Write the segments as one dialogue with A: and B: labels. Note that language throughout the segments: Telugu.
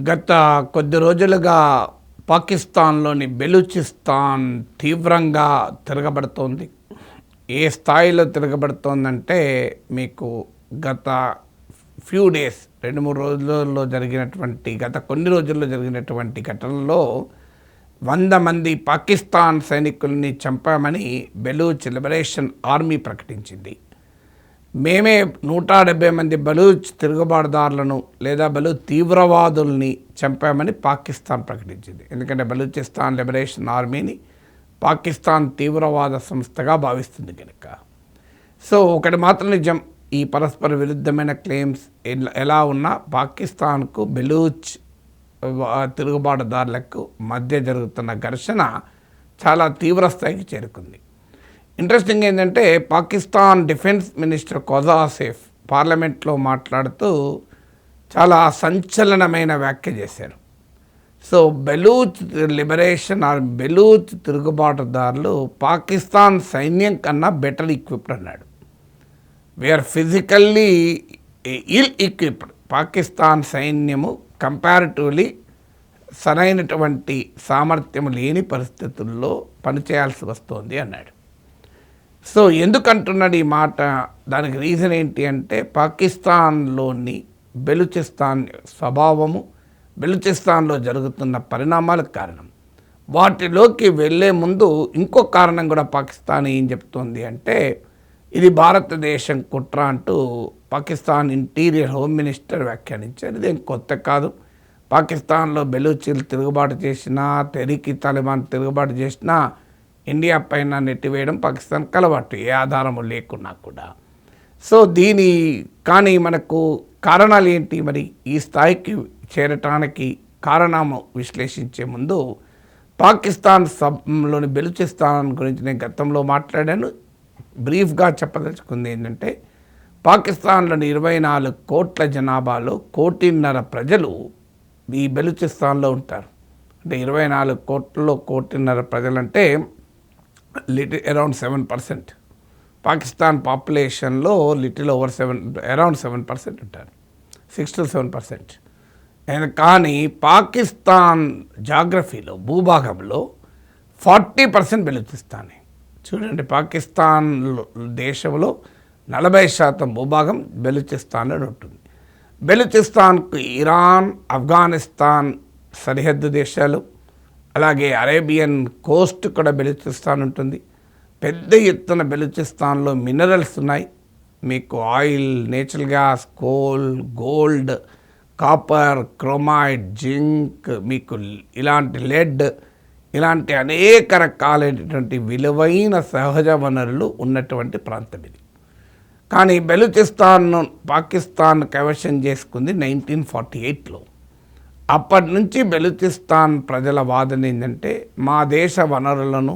A: గత కొద్ది రోజులుగా పాకిస్తాన్లోని బెలూచిస్తాన్ తీవ్రంగా తిరగబడుతోంది. ఏ స్థాయిలో తిరగబడుతోందంటే మీకు గత ఫ్యూ డేస్ 2-3 రోజుల్లో జరిగినటువంటి కొన్ని రోజుల్లో జరిగినటువంటి ఘటనలో 100 మంది పాకిస్తాన్ సైనికుల్ని చంపామని బెలూచ్ లిబరేషన్ ఆర్మీ ప్రకటించింది. మేమే 170 మంది బలూచ్ తిరుగుబాటుదారులను లేదా బలూచ్ తీవ్రవాదుల్ని చంపామని పాకిస్తాన్ ప్రకటించింది. ఎందుకంటే బలూచిస్తాన్ లిబరేషన్ ఆర్మీని పాకిస్తాన్ తీవ్రవాద సంస్థగా భావిస్తుంది కనుక. సో ఒకటి మాత్రం నిజం, ఈ పరస్పర విరుద్ధమైన క్లెయిమ్స్ ఎలా ఉన్నా పాకిస్తాన్కు బెలూచ్ తిరుగుబాటుదారులకు మధ్య జరుగుతున్న ఘర్షణ చాలా తీవ్ర స్థాయికి చేరుకుంది. ఇంట్రెస్టింగ్ ఏంటంటే పాకిస్తాన్ డిఫెన్స్ మినిస్టర్ ఖోజా ఆసిఫ్ పార్లమెంట్లో మాట్లాడుతూ చాలా సంచలనమైన వ్యాఖ్య చేశారు. సో బెలూచ్ లిబరేషన్ బెలూచ్ తిరుగుబాటుదారులు పాకిస్తాన్ సైన్యం కన్నా బెటర్ ఈక్విప్డ్ అన్నాడు. వీఆర్ ఫిజికల్లీ ఇల్ ఈక్విప్డ్. పాకిస్తాన్ సైన్యము కంపారిటివ్లీ సరైనటువంటి సామర్థ్యం లేని పరిస్థితుల్లో పనిచేయాల్సి వస్తుంది అన్నాడు. సో ఎందుకంటున్నాడు ఈ మాట? దానికి రీజన్ ఏంటి అంటే పాకిస్తాన్లోని బెలూచిస్తాన్ స్వభావము, బెలూచిస్తాన్లో జరుగుతున్న పరిణామాలకు కారణం. వాటిలోకి వెళ్ళే ముందు ఇంకో కారణం కూడా పాకిస్తాన్ ఏం చెప్తోంది అంటే ఇది భారతదేశం కుట్ర అంటూ పాకిస్తాన్ ఇంటీరియర్ హోమ్ మినిస్టర్ వ్యాఖ్యానించారు. ఇదేం కొత్త కాదు. పాకిస్తాన్లో బెలూచీలు తిరుగుబాటు చేసినా, తెహ్రీక్ తాలిబాన్ తిరుగుబాటు చేసినా ఇండియా పైన నెట్టివేయడం పాకిస్తాన్కి అలవాటు, ఏ ఆధారము లేకున్నా కూడా. సో కానీ మనకు కారణాలు ఏంటి? మరి ఈ స్థాయికి చేరటానికి కారణము విశ్లేషించే ముందు పాకిస్తాన్లోని బెలూచిస్తాన్ గురించి నేను గతంలో మాట్లాడాను. బ్రీఫ్గా చెప్పదలుచుకుంది ఏంటంటే పాకిస్తాన్లోని 24 కోట్ల జనాభాలో 1.5 ప్రజలు ఈ బెలూచిస్తాన్లో ఉంటారు. అంటే 24 కోట్లలో 1.5 ప్రజలంటే అరౌండ్ 7%. పాకిస్తాన్ పాపులేషన్లో అరౌండ్ 7% ఉంటారు, 6 to 7%. కానీ పాకిస్తాన్ జాగ్రఫీలో భూభాగంలో 40% బెలూచిస్తానే. చూడండి, పాకిస్తాన్ దేశంలో 40% భూభాగం బెలూచిస్తాన్లో ఉంటుంది. బెలూచిస్తాన్కు ఇరాన్, ఆఫ్ఘనిస్తాన్ సరిహద్దు దేశాలు, అలాగే అరేబియన్ కోస్ట్ కూడా బెలూచిస్తాన్ ఉంటుంది. పెద్ద ఎత్తున బెలూచిస్తాన్లో మినరల్స్ ఉన్నాయి. మీకు oil, natural gas, coal, gold, copper, chromite, zinc, మీకు ఇలాంటి లెడ్, ఇలాంటి అనేక రకాలైనటువంటి విలువైన సహజ వనరులు ఉన్నటువంటి ప్రాంతం ఇది. కానీ బెలూచిస్తాన్ను పాకిస్తాన్ కైవశం చేసుకుంది 1948లో. అప్పటి నుంచి బెలూచిస్తాన్ ప్రజల వాదన ఏంటంటే మా దేశ వనరులను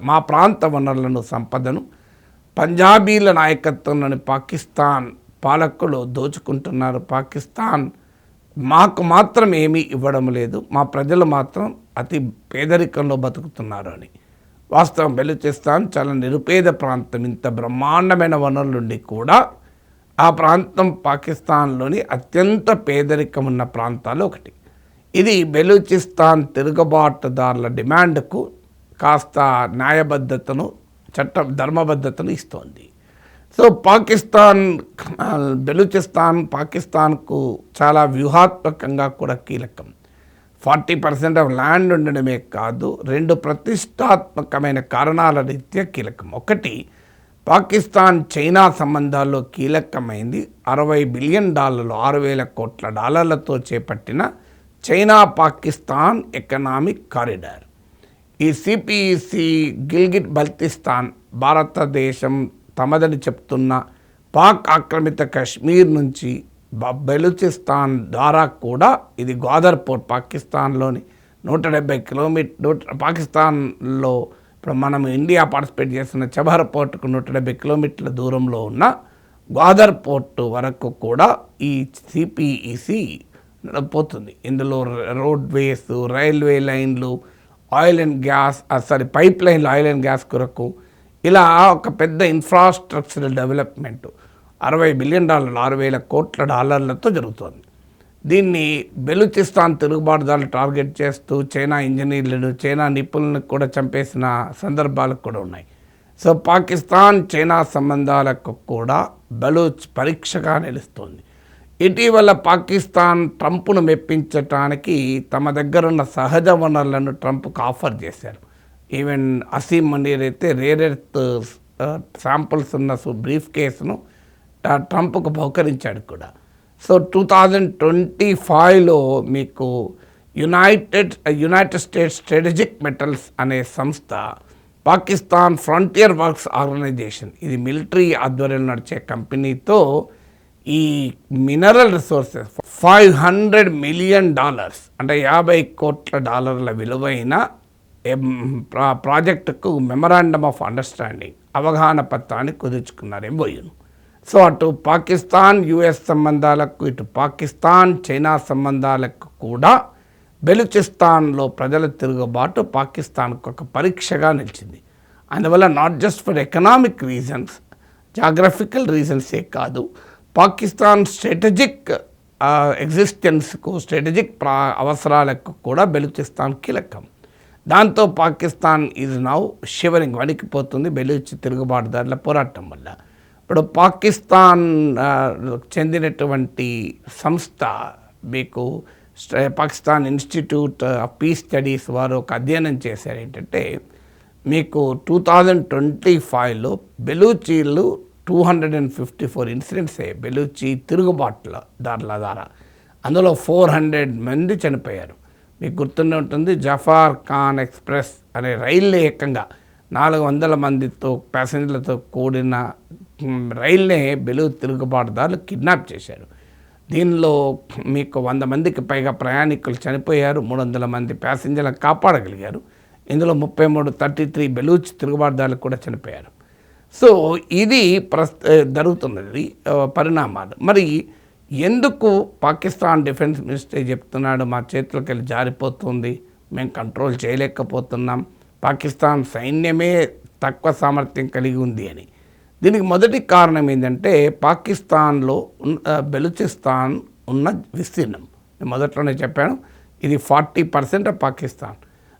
A: మా ప్రాంత వనరులను సంపదను పంజాబీల నాయకత్వంలోని పాకిస్తాన్ పాలకులు దోచుకుంటున్నారు. పాకిస్తాన్ మాకు మాత్రం ఏమీ ఇవ్వడం లేదు, మా ప్రజలు మాత్రం అతి పేదరికంలో బతుకుతున్నారు అని. వాస్తవం బెలూచిస్తాన్ చాలా నిరుపేద ప్రాంతం. ఇంత బ్రహ్మాండమైన వనరులుండి కూడా ఆ ప్రాంతం పాకిస్తాన్లోని అత్యంత పేదరికం ఉన్న ప్రాంతాలు ఒకటి. ఇది బెలూచిస్తాన్ తిరుగుబాటుదారుల డిమాండ్కు కాస్త న్యాయబద్ధతను, ధర్మబద్ధతను ఇస్తోంది. సో బెలూచిస్తాన్ పాకిస్తాన్కు చాలా వ్యూహాత్మకంగా కూడా కీలకం. 40% ఆఫ్ ల్యాండ్ ఉండడమే కాదు, 2 ప్రతిష్టాత్మకమైన కారణాల రీత్యా కీలకం. ఒకటి, పాకిస్తాన్ చైనా సంబంధాల్లో కీలకమైంది $60 బిలియన్, $6,000 కోట్ల చేపట్టిన చైనా పాకిస్తాన్ ఎకనామిక్ కారిడార్. ఈ సిపిఈసి గిల్గిట్ బల్తిస్తాన్ భారతదేశం తమదని చెప్తున్న పాక్ ఆక్రమిత కశ్మీర్ నుంచి బెలూచిస్తాన్ ద్వారా కూడా ఇది గ్వాదర్ పోర్ట్, పాకిస్తాన్లోని 170 కిలోమీటర్ పాకిస్తాన్లో ఇప్పుడు మనం ఇండియా పార్టిసిపేట్ చేస్తున్న చబహర్ పోర్టుకు 170 కిలోమీటర్ల దూరంలో ఉన్న గ్వాదర్ పోర్టు వరకు కూడా ఈ సిపిఈసి పోతుంది. ఇందులో రోడ్వేస్, రైల్వే లైన్లు, ఆయిల్ అండ్ గ్యాస్ పైప్ లైన్లు ఆయిల్ అండ్ గ్యాస్ కొరకు ఇలా ఒక పెద్ద ఇన్ఫ్రాస్ట్రక్చరల్ డెవలప్మెంట్ $60 బిలియన్, $6,000 కోట్ల జరుగుతోంది. దీన్ని బెలూచిస్తాన్ తిరుగుబాటుదారులు టార్గెట్ చేస్తూ చైనా ఇంజనీర్లను, చైనా నిపుణులను కూడా చంపేసిన సందర్భాలు కూడా ఉన్నాయి. సో పాకిస్తాన్ చైనా సంబంధాలకు కూడా బలూచ్ పరీక్షగా నిలుస్తోంది. ఇటీవల పాకిస్తాన్ ట్రంప్ను మెప్పించటానికి తమ దగ్గరున్న సహజ వనరులను ట్రంప్కు ఆఫర్ చేశారు. ఈవెన్ అసీం మనీర్ అయితే రేర్ ఎర్త్ శాంపుల్స్ ఉన్న బ్రీఫ్ కేసును ట్రంప్కు బహుకరించాడు కూడా. సో 2025లో మీకు యునైటెడ్ స్టేట్స్ స్ట్రాటజిక్ మెటల్స్ అనే సంస్థ పాకిస్తాన్ ఫ్రంటియర్ వర్క్స్ ఆర్గనైజేషన్, ఇది మిలిటరీ ఆధ్వర్యంలో నడిచే కంపెనీతో ఈ మినరల్ రిసోర్సెస్ $500 మిలియన్ అంటే $50 కోట్ల విలువైన ప్రాజెక్టుకు మెమరాండమ్ ఆఫ్ అండర్స్టాండింగ్ అవగాహన పత్రాన్ని కుదుర్చుకున్నారు ఎంఓయూను. సో అటు పాకిస్తాన్ యుఎస్ సంబంధాలకు, ఇటు పాకిస్తాన్ చైనా సంబంధాలకు కూడా బెలూచిస్తాన్లో ప్రజల తిరుగుబాటు పాకిస్తాన్కు ఒక పరీక్షగా నిలిచింది. అందువల్ల not just for economic reasons, geographical రీజన్సే కాదు, పాకిస్తాన్ స్ట్రాటజిక్ ఎగ్జిస్టెన్స్కు, స్ట్రాటజిక్ అవసరాలకు కూడా బెలూచిస్తాన్ కీలకం. దాంతో పాకిస్తాన్ ఈజ్ నౌ షివరింగ్, వణికిపోతుంది బెలూచి తిరుగుబాటుదారుల పోరాటం వల్ల. ఇప్పుడు పాకిస్తాన్ చెందినటువంటి సంస్థ మీకు Pakistan Institute of Peace Studies వారు ఒక అధ్యయనం చేశారు. ఏంటంటే మీకు 2025లో బెలూచీలు 254 ఇన్సిడెంట్స్ అయ్యాయి బెలూచి తిరుగుబాట్ల ద్వారా. అందులో 400 మంది చనిపోయారు. మీకు గుర్తుండే ఉంటుంది, జఫార్ ఖాన్ ఎక్స్ప్రెస్ అనే రైలు ఏకంగా 400 మందితో ప్యాసింజర్లతో కూడిన రైల్నే బెలూచ్ తిరుగుబాటుదారులు కిడ్నాప్ చేశారు. దీనిలో మీకు 100 మందికి పైగా ప్రయాణికులు చనిపోయారు, 300 మంది ప్యాసింజర్లను కాపాడగలిగారు. ఇందులో 33 బెలూచ్ తిరుగుబాటుదారులు కూడా చనిపోయారు. సో ఇది జరుగుతున్నది పరిణామాలు. మరి ఎందుకు పాకిస్తాన్ డిఫెన్స్ మినిస్టర్ చెప్తున్నాడు మా చేతులకు వెళ్ళి జారిపోతుంది, మేము కంట్రోల్ చేయలేకపోతున్నాం, పాకిస్తాన్ సైన్యమే తక్కువ సామర్థ్యం కలిగి ఉంది అని? దీనికి మొదటి కారణం ఏంటంటే పాకిస్తాన్లో బెలూచిస్తాన్ ఉన్న విస్తీర్ణం. నేను మొదట్లోనే చెప్పాను, ఇది 40% ఆఫ్ పాకిస్తాన్.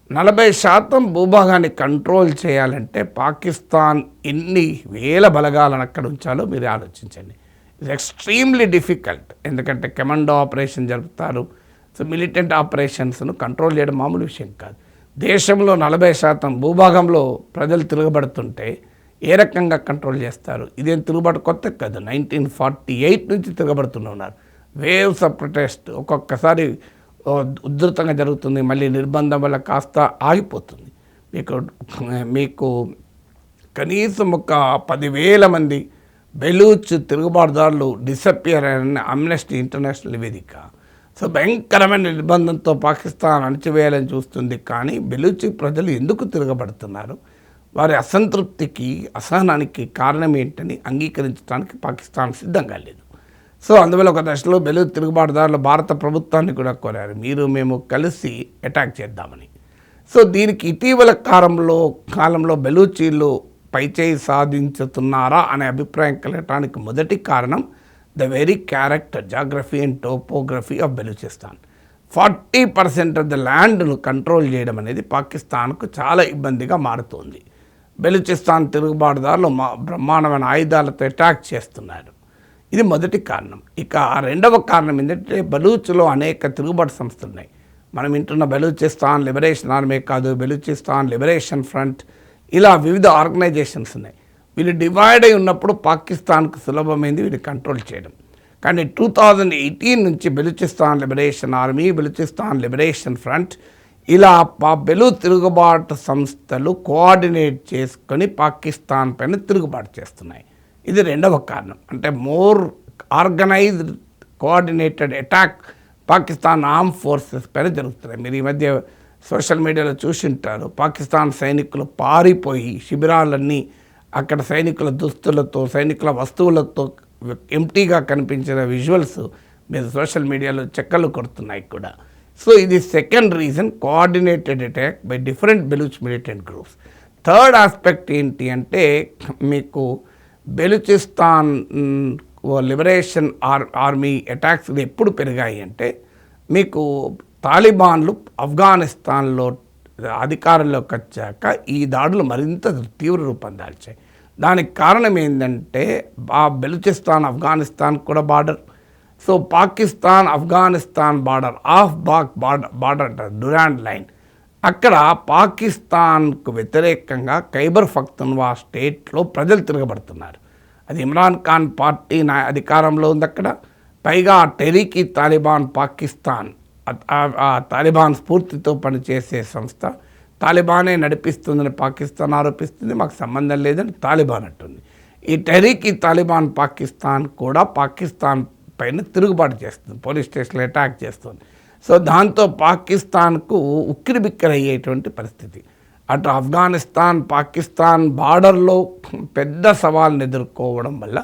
A: 40% భూభాగాన్ని కంట్రోల్ చేయాలంటే పాకిస్తాన్ ఎన్ని వేల బలగాలను అక్కడ ఉంచాలో మీరు ఆలోచించండి. It's extremely difficult. ఎందుకంటే కమాండో ఆపరేషన్ జరుపుతారు. సో మిలిటెంట్ ఆపరేషన్స్ను కంట్రోల్ చేయడం మామూలు విషయం కాదు. దేశంలో 40% భూభాగంలో ప్రజలు తిరగబడుతుంటే ఏ రకంగా కంట్రోల్ చేస్తారు? ఇదేం తిరుగుబాటు కొత్త కాదు, 1948 నుంచి తిరగబడుతున్నారు. వేవ్స్ ఆఫ్ ప్రొటెస్ట్ ఒక్కొక్కసారి ఉధృతంగా జరుగుతుంది, మళ్ళీ నిర్బంధం వల్ల కాస్త ఆగిపోతుంది. మీకు కనీసం ఒక 10,000 మంది బెలూచ్ తిరుగుబాటుదారులు డిసపియర్ అయిన అమ్నెస్టీ ఇంటర్నేషనల్ నివేదిక. సో భయంకరమైన నిర్బంధంతో పాకిస్తాన్ అణచివేయాలని చూస్తుంది. కానీ బెలూచి ప్రజలు ఎందుకు తిరగబడుతున్నారు, వారి అసంతృప్తికి, అసహనానికి కారణం ఏంటని అంగీకరించడానికి పాకిస్తాన్ సిద్ధంగా లేదు. సో అందువల్ల ఒక దశలో బెలూచ్ తిరుగుబాటుదారులు భారత ప్రభుత్వాన్ని కూడా కోరారు, మేము కలిసి అటాక్ చేద్దామని. సో దీనికి ఇటీవల కాలంలో బెలూచీలు పైచేయి సాధించుతున్నారా అనే అభిప్రాయం కలగటానికి మొదటి కారణం the very character, geography and topography of Balochistan. 40% of the ల్యాండ్ను కంట్రోల్ చేయడం అనేది పాకిస్తాన్కు చాలా ఇబ్బందిగా మారుతోంది. బెలూచిస్తాన్ తిరుగుబాటుదారులు బ్రహ్మాండమైన ఆయుధాలతో అటాక్ చేస్తున్నారు. ఇది మొదటి కారణం. ఇక రెండవ కారణం ఏంటంటే బలూచ్లో అనేక తిరుగుబాటు సంస్థలు ఉన్నాయి. మనం వింటున్న బెలూచిస్తాన్ లిబరేషన్ ఆర్మీ కాదు, బెలూచిస్తాన్ లిబరేషన్ ఫ్రంట్, ఇలా వివిధ ఆర్గనైజేషన్స్ ఉన్నాయి. వీళ్ళు డివైడ్ అయి ఉన్నప్పుడు పాకిస్తాన్కు సులభమైంది వీళ్ళు కంట్రోల్ చేయడం. కానీ 2018 నుంచి Balochistan liberation army, Balochistan liberation front, ఇలా బెలూచ్ తిరుగుబాటు సంస్థలు కోఆర్డినేట్ చేసుకొని పాకిస్తాన్ పైన తిరుగుబాటు చేస్తున్నాయి. ఇది రెండవ కారణం. అంటే more organised coordinated attack Pakistan arm forces పైన జరుగుతున్నాయి. మీరు ఈ మధ్య సోషల్ మీడియాలో చూసింటారు, పాకిస్తాన్ సైనికులు పారిపోయి శిబిరాలన్నీ అక్కడ సైనికుల దుస్తులతో, సైనికుల వస్తువులతో ఎంటీగా కనిపించిన విజువల్స్ మీరు సోషల్ మీడియాలో చెక్కలు కొడుతున్నాయి కూడా. సో ఇది second reason, coordinated attack by different Baloch militant groups. Third aspect ఏంటి అంటే మీకు బెలూచిస్తాన్ లిబరేషన్ ఆర్మీ అటాక్స్ ఎప్పుడు పెరిగాయి అంటే మీకు తాలిబాన్లు ఆఫ్ఘనిస్తాన్లో అధికారంలోకి వచ్చాక ఈ దాడులు మరింత తీవ్ర రూపం దాల్చాయి. దానికి కారణం ఏంటంటే ఆ బెలూచిస్తాన్ ఆఫ్ఘనిస్తాన్ కూడా border. So Pakistan Afghanistan border border అంటారు, డ్యూరాండ్ లైన్. అక్కడ పాకిస్తాన్కు వ్యతిరేకంగా ఖైబర్ పఖ్తూన్ఖ్వా స్టేట్లో ప్రజలు తిరగబడుతున్నారు. అది ఇమ్రాన్ ఖాన్ పార్టీ అధికారంలో ఉంది అక్కడ. పైగా టెహ్రీక్ ఈ తాలిబాన్ పాకిస్తాన్, ఆ తాలిబాన్ స్ఫూర్తితో పనిచేసే సంస్థ తాలిబానే నడిపిస్తుందని పాకిస్తాన్ ఆరోపిస్తుంది. మాకు సంబంధం లేదని తాలిబాన్ అంటుంది. ఈ టెహ్రీక్ ఈ తాలిబాన్ పాకిస్తాన్ కూడా పాకిస్తాన్ పైన తిరుగుబాటు చేస్తుంది, పోలీస్ స్టేషన్లో అటాక్ చేస్తుంది. సో దాంతో పాకిస్తాన్కు ఉక్కిరిబిక్కిరి అయ్యేటువంటి పరిస్థితి. అటు ఆఫ్ఘనిస్తాన్ పాకిస్తాన్ బార్డర్లో పెద్ద సవాల్ని ఎదుర్కోవడం వల్ల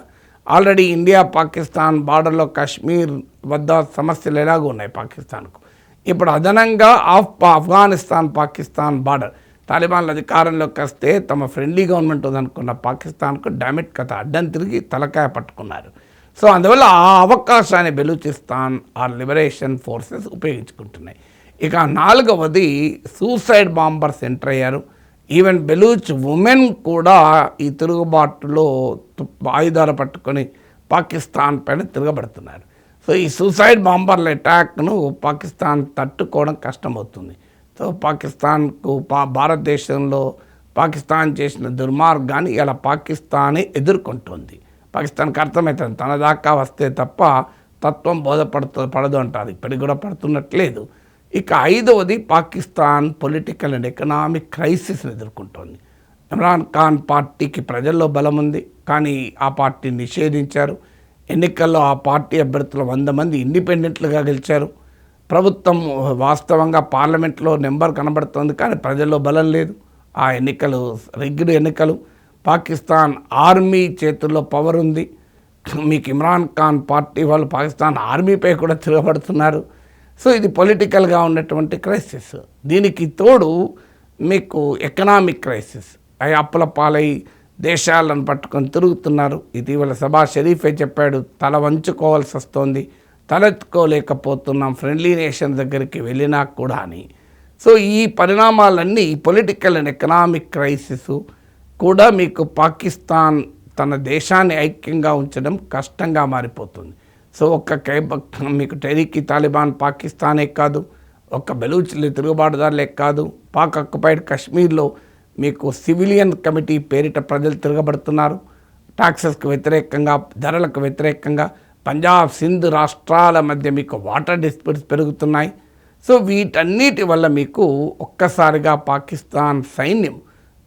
A: ఆల్రెడీ ఇండియా పాకిస్తాన్ బార్డర్లో కాశ్మీర్ వద్ద సమస్యలు ఎలాగో ఉన్నాయి పాకిస్తాన్కు. ఇప్పుడు అదనంగా ఆఫ్ఘనిస్తాన్ పాకిస్తాన్ బార్డర్ తాలిబాన్ల అధికారంలోకి వస్తే తమ ఫ్రెండ్లీ గవర్నమెంట్ ఉందనుకున్న పాకిస్తాన్కు డామిట్ కథ అడ్డం తిరిగి తలకాయ పట్టుకున్నారు. సో అందువల్ల ఆ అవకాశాన్ని బెలూచిస్తాన్ లిబరేషన్ ఫోర్సెస్ ఉపయోగించుకుంటున్నాయి. ఇక 4వది సూసైడ్ బాంబర్స్ ఎంటర్ అయ్యారు. ఈవెన్ బెలూచ్ ఉమెన్ కూడా ఈ తిరుగుబాటులో ఆయుధాలు పట్టుకొని పాకిస్తాన్ పైన తిరగబడుతున్నారు. సో ఈ సూసైడ్ బాంబర్ల అటాక్ను పాకిస్తాన్ తట్టుకోవడం కష్టమవుతుంది. సో పాకిస్తాన్కు భారతదేశంలో పాకిస్తాన్ చేసిన దుర్మార్గాన్ని ఇలా పాకిస్తానే ఎదుర్కొంటుంది. పాకిస్తాన్కి అర్థమవుతుంది తన దాకా వస్తే తప్ప తత్వం పడదు అంటారు. ఇప్పటికి కూడా పడుతున్నట్లేదు. ఇక 5వది పాకిస్తాన్ పొలిటికల్ అండ్ ఎకనామిక్ క్రైసిస్ని ఎదుర్కొంటోంది. ఇమ్రాన్ ఖాన్ పార్టీకి ప్రజల్లో బలం ఉంది, కానీ ఆ పార్టీని నిషేధించారు. ఎన్నికల్లో ఆ పార్టీ అభ్యర్థులు 100 మంది ఇండిపెండెంట్లుగా గెలిచారు. ప్రభుత్వం వాస్తవంగా పార్లమెంట్లో నెంబర్ కనబడుతోంది, కానీ ప్రజల్లో బలం లేదు. ఆ ఎన్నికలు రిగ్డ్ ఎన్నికలు. పాకిస్తాన్ ఆర్మీ చేతుల్లో పవర్ ఉంది. మీకు ఇమ్రాన్ ఖాన్ పార్టీ వాళ్ళు పాకిస్తాన్ ఆర్మీపై కూడా తిరగబడుతున్నారు. సో ఇది పొలిటికల్గా ఉన్నటువంటి క్రైసిస్. దీనికి తోడు మీకు ఎకనామిక్ క్రైసిస్. అవి అప్పుల పాలై దేశాలను పట్టుకొని తిరుగుతున్నారు. ఇటీవల సబా షరీఫే చెప్పాడు, తల వంచుకోవాల్సి వస్తోంది, తలెత్తుకోలేకపోతున్నాం ఫ్రెండ్లీ నేషన్ దగ్గరికి వెళ్ళినా కూడా అని. సో ఈ పరిణామాలన్నీ పొలిటికల్ అండ్ ఎకనామిక్ క్రైసిస్ కూడా మీకు పాకిస్తాన్ తన దేశాన్ని ఐక్యంగా ఉంచడం కష్టంగా మారిపోతుంది. సో మీకు టెహ్రీక్ ఈ తాలిబాన్ పాకిస్తానే కాదు, ఒక్క బెలూచ్లు తిరుగుబాటుదారులే కాదు, పాక్ ఆక్యుపైడ్ కాశ్మీర్లో మీకు సివిలియన్ కమిటీ పేరిట ప్రజలు తిరగబడుతున్నారు. టాక్సెస్కు వ్యతిరేకంగా, ధరలకు వ్యతిరేకంగా పంజాబ్ సింధ్ రాష్ట్రాల మధ్య మీకు వాటర్ డిస్ప్యూట్స్ పెరుగుతున్నాయి. సో వీటన్నిటి వల్ల మీకు ఒక్కసారిగా పాకిస్తాన్ సైన్యం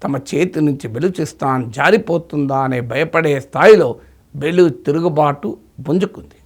A: తమ చేతి నుంచి బెలూచిస్తాన్ జారిపోతుందా అనే భయపడే స్థాయిలో బెలూచ్ తిరుగుబాటు పుంజుకుంది.